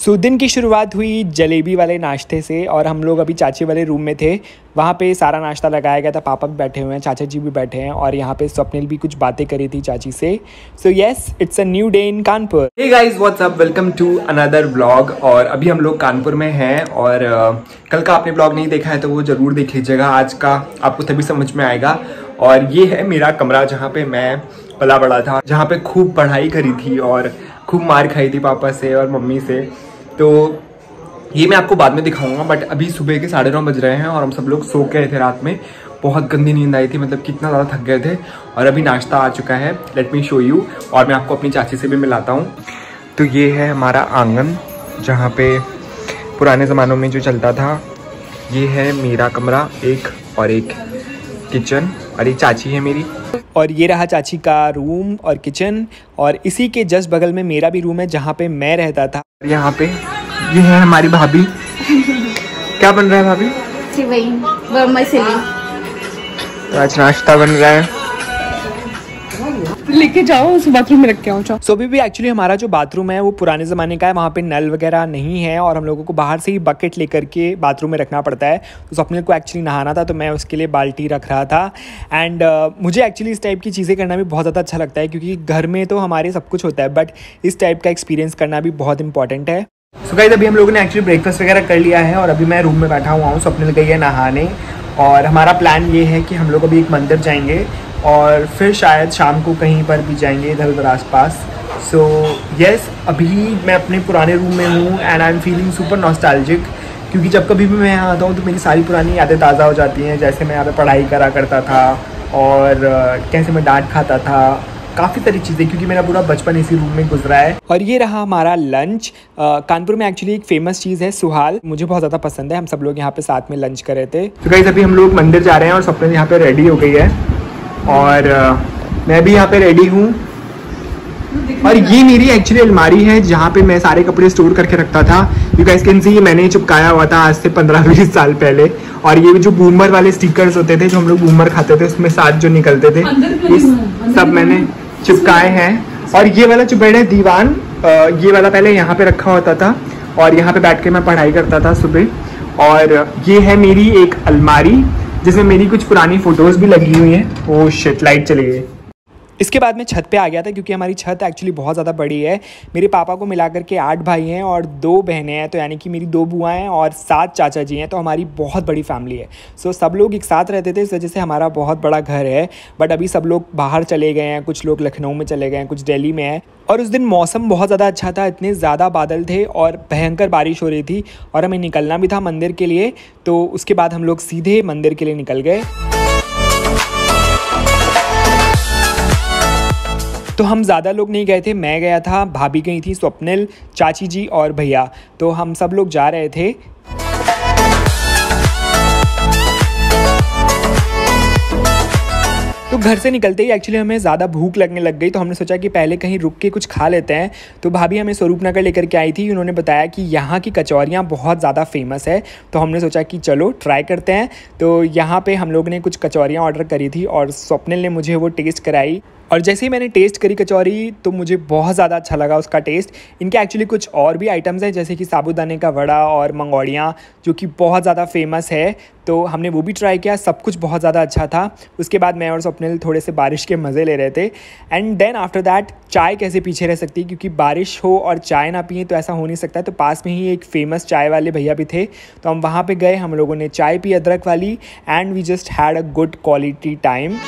दिन की शुरुआत हुई जलेबी वाले नाश्ते से और हम लोग अभी चाची वाले रूम में थे। वहाँ पे सारा नाश्ता लगाया गया था। पापा भी बैठे हुए हैं, चाचा जी भी बैठे हैं और यहाँ पे स्वप्निल भी कुछ बातें करी थी चाची से। So yes, it's a new day in Kanpur. Hey guys, what's up, welcome to another vlog. और अभी हम लोग कानपुर में हैं और कल का आपने व्लॉग नहीं देखा है तो वो ज़रूर देख लीजिएगा। आज का आपको तभी समझ में आएगा। और ये है मेरा कमरा जहाँ पे मैं पला बड़ा था, जहाँ पे खूब पढ़ाई करी थी और खूब मार खाई थी पापा से और मम्मी से। तो ये मैं आपको बाद में दिखाऊंगा, बट अभी सुबह के 9:30 बज रहे हैं और हम सब लोग सो गए थे रात में। बहुत गंदी नींद आई थी, मतलब कितना ज़्यादा थक गए थे। और अभी नाश्ता आ चुका है, लेट मी शो यू। और मैं आपको अपनी चाची से भी मिलाता हूँ। तो ये है हमारा आंगन जहाँ पे पुराने ज़मानों में जो चलता था। ये है मेरा कमरा एक, और एक किचन, और एक चाची है मेरी। और ये रहा चाची का रूम और किचन, और इसी के जस्ट बगल में मेरा भी रूम है जहाँ पे मैं रहता था। यहाँ पे ये है हमारी भाभी। क्या बन रहा है भाभी? आज नाश्ता बन रहा है। लेके जाओ, उस बाथरूम में रख के आओ। सो भी एक्चुअली हमारा जो बाथरूम है वो पुराने ज़माने का है। वहाँ पे नल वगैरह नहीं है और हम लोगों को बाहर से ही बकेट लेकर के बाथरूम में रखना पड़ता है। तो स्वप्निल को एक्चुअली नहाना था तो मैं उसके लिए बाल्टी रख रहा था। एंड मुझे एक्चुअली इस टाइप की चीज़ें करना भी बहुत ज़्यादा अच्छा लगता है, क्योंकि घर में तो हमारे सब कुछ होता है, बट इस टाइप का एक्सपीरियंस करना भी बहुत इंपॉर्टेंट है। सो गाइस, अभी हम लोगों ने एक्चुअली ब्रेकफास्ट वगैरह कर लिया है और अभी मैं रूम में बैठा हुआ हूँ। स्वप्निल गई है नहाने और हमारा प्लान ये है कि हम लोग अभी एक मंदिर जाएंगे और फिर शायद शाम को कहीं पर भी जाएंगे इधर उधर आसपास। सो येस, अभी मैं अपने पुराने रूम में हूँ and I am feeling super nostalgic, क्योंकि जब कभी भी मैं यहाँ आता हूँ तो मेरी सारी पुरानी यादें ताज़ा हो जाती हैं। जैसे मैं यहाँ पे पढ़ाई करा करता था और कैसे मैं डांट खाता था, काफ़ी सारी चीज़ें, क्योंकि मेरा पूरा बचपन इसी रूम में गुजरा है। और ये रहा हमारा लंच। कानपुर में एक्चुअली एक फेमस चीज़ है सुहाल, मुझे बहुत ज़्यादा पसंद है। हम सब लोग यहाँ पे साथ में लंच कर रहे थे। तो गाइस, अभी हम लोग मंदिर जा रहे हैं और स्वप्निल यहाँ पे रेडी हो गई है और मैं भी यहाँ पे रेडी हूँ। और ये मेरी एक्चुअली अलमारी है जहाँ पे मैं सारे कपड़े स्टोर करके रखता था। यू गाइस कैन सी, मैंने चिपकाया हुआ था आज से 15-20 साल पहले। और ये जो बूमर वाले स्टिकर्स होते थे, जो हम लोग बूमर खाते थे, उसमें साथ जो निकलते थे, ये सब मैंने चिपकाए हैं। और ये वाला जो बेड है दीवान, ये वाला पहले यहाँ पे रखा होता था और यहाँ पे बैठ के मैं पढ़ाई करता था सुबह। और ये है मेरी एक अलमारी जिसमें मेरी कुछ पुरानी फोटोज भी लगी हुई हैं। ओह शिट, लाइट चली गई। इसके बाद मैं छत पे आ गया था, क्योंकि हमारी छत एक्चुअली बहुत ज़्यादा बड़ी है। मेरे पापा को मिलाकर के 8 भाई हैं और 2 बहनें हैं, तो यानी कि मेरी 2 बुआ हैं और 7 चाचा जी हैं। तो हमारी बहुत बड़ी फैमिली है। सो सब लोग एक साथ रहते थे, इस वजह से हमारा बहुत बड़ा घर है। बट अभी सब लोग बाहर चले गए हैं, कुछ लोग लखनऊ में चले गए हैं, कुछ दिल्ली में हैं। और उस दिन मौसम बहुत ज़्यादा अच्छा था, इतने ज़्यादा बादल थे और भयंकर बारिश हो रही थी और हमें निकलना भी था मंदिर के लिए। तो उसके बाद हम लोग सीधे मंदिर के लिए निकल गए। तो हम ज़्यादा लोग नहीं गए थे, मैं गया था, भाभी गई थी, स्वप्निल, चाची जी और भैया। तो हम सब लोग जा रहे थे। तो घर से निकलते ही एक्चुअली हमें ज़्यादा भूख लगने लग गई, तो हमने सोचा कि पहले कहीं रुक के कुछ खा लेते हैं। तो भाभी हमें स्वरूपनगर लेकर के आई थी। उन्होंने बताया कि यहाँ की कचौरियाँ बहुत ज़्यादा फेमस है, तो हमने सोचा कि चलो ट्राई करते हैं। तो यहाँ पे हम लोग ने कुछ कचौरियाँ ऑर्डर करी थी और स्वप्निल ने मुझे वो टेस्ट कराई। और जैसे ही मैंने टेस्ट करी कचौरी तो मुझे बहुत ज़्यादा अच्छा लगा उसका टेस्ट। इनके एक्चुअली कुछ और भी आइटम्स हैं, जैसे कि साबूदाने का वड़ा और मंगोड़ियाँ, जो कि बहुत ज़्यादा फेमस है। तो हमने वो भी ट्राई किया, सब कुछ बहुत ज़्यादा अच्छा था। उसके बाद मैं और स्वप्निल थोड़े से बारिश के मज़े ले रहे थे। एंड देन आफ्टर दैट, चाय कैसे पीछे रह सकती है, क्योंकि बारिश हो और चाय ना पिए तो ऐसा हो नहीं सकता। तो पास में ही एक फ़ेमस चाय वाले भैया भी थे, तो हम वहाँ पे गए, हम लोगों ने चाय पी अदरक वाली, and we just had a good quality time.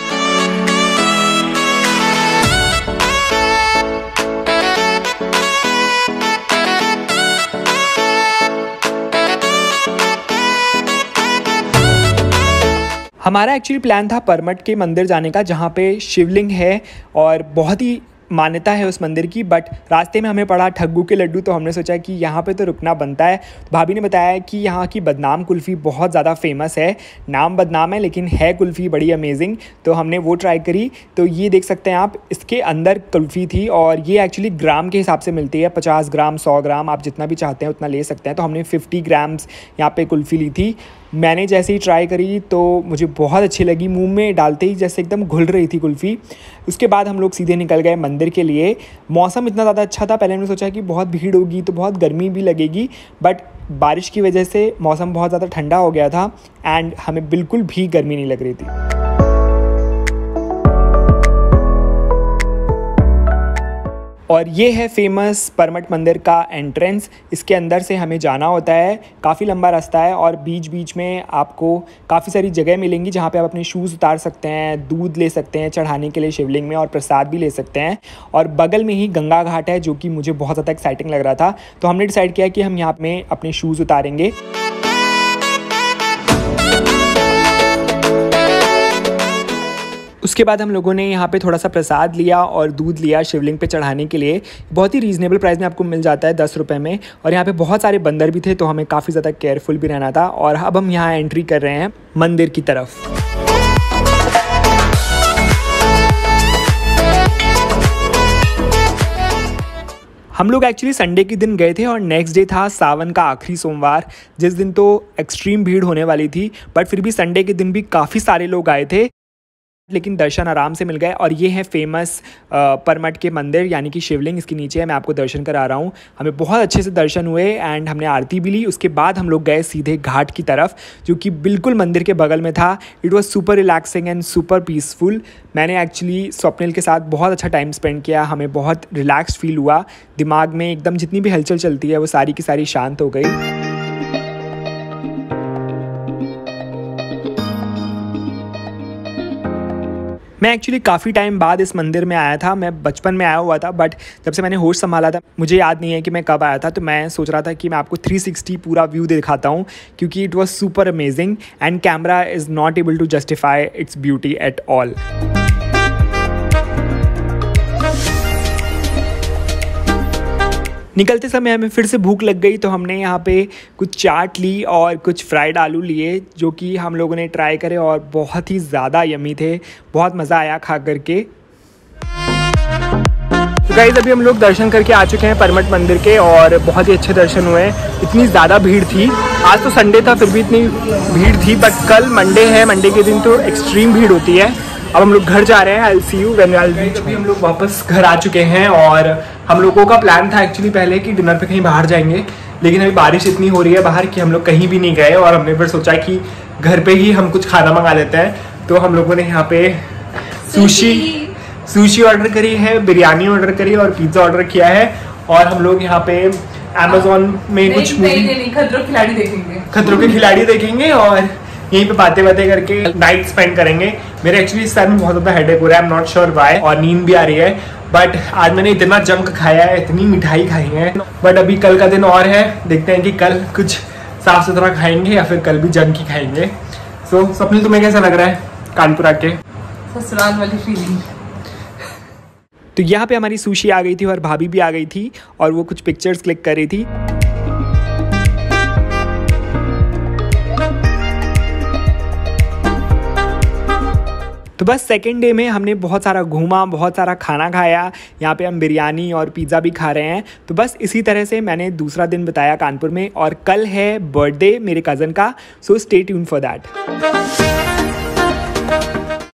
हमारा एक्चुअली प्लान था परमट के मंदिर जाने का, जहाँ पे शिवलिंग है और बहुत ही मान्यता है उस मंदिर की। बट रास्ते में हमें पड़ा ठग्गू के लड्डू, तो हमने सोचा कि यहाँ पे तो रुकना बनता है। तो भाभी ने बताया कि यहाँ की बदनाम कुल्फ़ी बहुत ज़्यादा फेमस है। नाम बदनाम है लेकिन है कुल्फ़ी बड़ी अमेजिंग, तो हमने वो ट्राई करी। तो ये देख सकते हैं आप, इसके अंदर कुल्फ़ी थी और ये एक्चुअली ग्राम के हिसाब से मिलती है। 50 ग्राम, 100 ग्राम, आप जितना भी चाहते हैं उतना ले सकते हैं। तो हमने 50 ग्राम्स यहाँ पर कुल्फ़ी ली थी। मैंने जैसे ही ट्राई करी तो मुझे बहुत अच्छी लगी, मुंह में डालते ही जैसे एकदम घुल रही थी कुल्फ़ी। उसके बाद हम लोग सीधे निकल गए मंदिर के लिए। मौसम इतना ज़्यादा अच्छा था, पहले हमने सोचा कि बहुत भीड़ होगी तो बहुत गर्मी भी लगेगी, बट बारिश की वजह से मौसम बहुत ज़्यादा ठंडा हो गया था एंड हमें बिल्कुल भी गर्मी नहीं लग रही थी। और ये है फेमस परमट मंदिर का एंट्रेंस। इसके अंदर से हमें जाना होता है, काफ़ी लंबा रास्ता है और बीच बीच में आपको काफ़ी सारी जगह मिलेंगी जहाँ पे आप अपने शूज़ उतार सकते हैं, दूध ले सकते हैं चढ़ाने के लिए शिवलिंग में और प्रसाद भी ले सकते हैं। और बगल में ही गंगा घाट है जो कि मुझे बहुत ज़्यादा एक्साइटिंग लग रहा था, तो हमने डिसाइड किया कि हम यहाँ में अपने शूज़ उतारेंगे। उसके बाद हम लोगों ने यहाँ पे थोड़ा सा प्रसाद लिया और दूध लिया शिवलिंग पे चढ़ाने के लिए। बहुत ही रीज़नेबल प्राइस में आपको मिल जाता है 10 रुपये में। और यहाँ पे बहुत सारे बंदर भी थे तो हमें काफ़ी ज़्यादा केयरफुल भी रहना था। और अब हम यहाँ एंट्री कर रहे हैं मंदिर की तरफ। हम लोग एक्चुअली संडे के दिन गए थे और नेक्स्ट डे था सावन का आखिरी सोमवार, जिस दिन तो एक्सट्रीम भीड़ होने वाली थी, बट फिर भी संडे के दिन भी काफ़ी सारे लोग आए थे, लेकिन दर्शन आराम से मिल गए। और ये है फेमस परमट के मंदिर यानी कि शिवलिंग, इसके नीचे है, मैं आपको दर्शन करा रहा हूँ। हमें बहुत अच्छे से दर्शन हुए एंड हमने आरती भी ली। उसके बाद हम लोग गए सीधे घाट की तरफ जो कि बिल्कुल मंदिर के बगल में था। It was super relaxing and super peaceful. मैंने एक्चुअली स्वप्निल के साथ बहुत अच्छा टाइम स्पेंड किया, हमें बहुत रिलैक्स फील हुआ, दिमाग में एकदम जितनी भी हलचल चलती है वो सारी की सारी शांत हो गई। मैं एक्चुअली काफ़ी टाइम बाद इस मंदिर में आया था। मैं बचपन में आया हुआ था, बट जब से मैंने होश संभाला था मुझे याद नहीं है कि मैं कब आया था। तो मैं सोच रहा था कि मैं आपको 360 पूरा व्यू दिखाता हूँ क्योंकि it was super amazing and camera is not able to justify its beauty at all. निकलते समय हमें फिर से भूख लग गई तो हमने यहाँ पे कुछ चाट ली और कुछ फ्राइड आलू लिए जो कि हम लोगों ने ट्राई करे और बहुत ही ज़्यादा यमी थे, बहुत मज़ा आया खा करके। तो गाइस अभी हम लोग दर्शन करके आ चुके हैं परमट मंदिर के और बहुत ही अच्छे दर्शन हुए। इतनी ज़्यादा भीड़ थी, आज तो संडे था फिर भी इतनी भीड़ थी, बट कल मंडे है, मंडे के दिन तो एक्सट्रीम भीड़ होती है। अब हम लोग घर जा रहे हैं, आई सी यू व्हेन आई रीच। अभी हम लोग वापस घर आ चुके हैं और हम लोगों का प्लान था एक्चुअली पहले कि डिनर पे कहीं बाहर जाएंगे, लेकिन अभी बारिश इतनी हो रही है बाहर कि हम लोग कहीं भी नहीं गए और हमने फिर सोचा कि घर पे ही हम कुछ खाना मंगा लेते हैं। तो हम लोगों ने यहाँ पे सुशी ऑर्डर करी है, बिरयानी ऑर्डर करी और पिज्ज़ा ऑर्डर किया है। और हम लोग यहाँ पे अमेज़ॉन में कुछ खतरों के खिलाड़ी देखेंगे और यहीं पे बातें करके नाइट स्पेंड करेंगे। मेरे एक्चुअली इस टाइम में बहुत ज़्यादा हेडेक हो रहा है, I am not sure why, और नींद भी आ रही है। बट आज मैंने इतना जंक खाया है, इतनी मिठाई खाई है, बट अभी कल का दिन और है, देखते हैं कि कल कुछ साफ सुथरा खाएंगे या फिर कल भी जंक ही खाएंगे। सो स्वप्निल तुम्हें कैसा लग रहा है कानपुर आके? ससुराल वाली फीलिंग। तो यहाँ पे हमारी सुशी आ गई थी और भाभी भी आ गई थी और वो कुछ पिक्चर्स क्लिक कर रही थी। तो बस सेकेंड डे में हमने बहुत सारा घूमा, बहुत सारा खाना खाया। यहाँ पे हम बिरयानी और पिज़्ज़ा भी खा रहे हैं। तो बस इसी तरह से मैंने दूसरा दिन बताया कानपुर में और कल है बर्थडे मेरे कज़न का, so stay tune for that.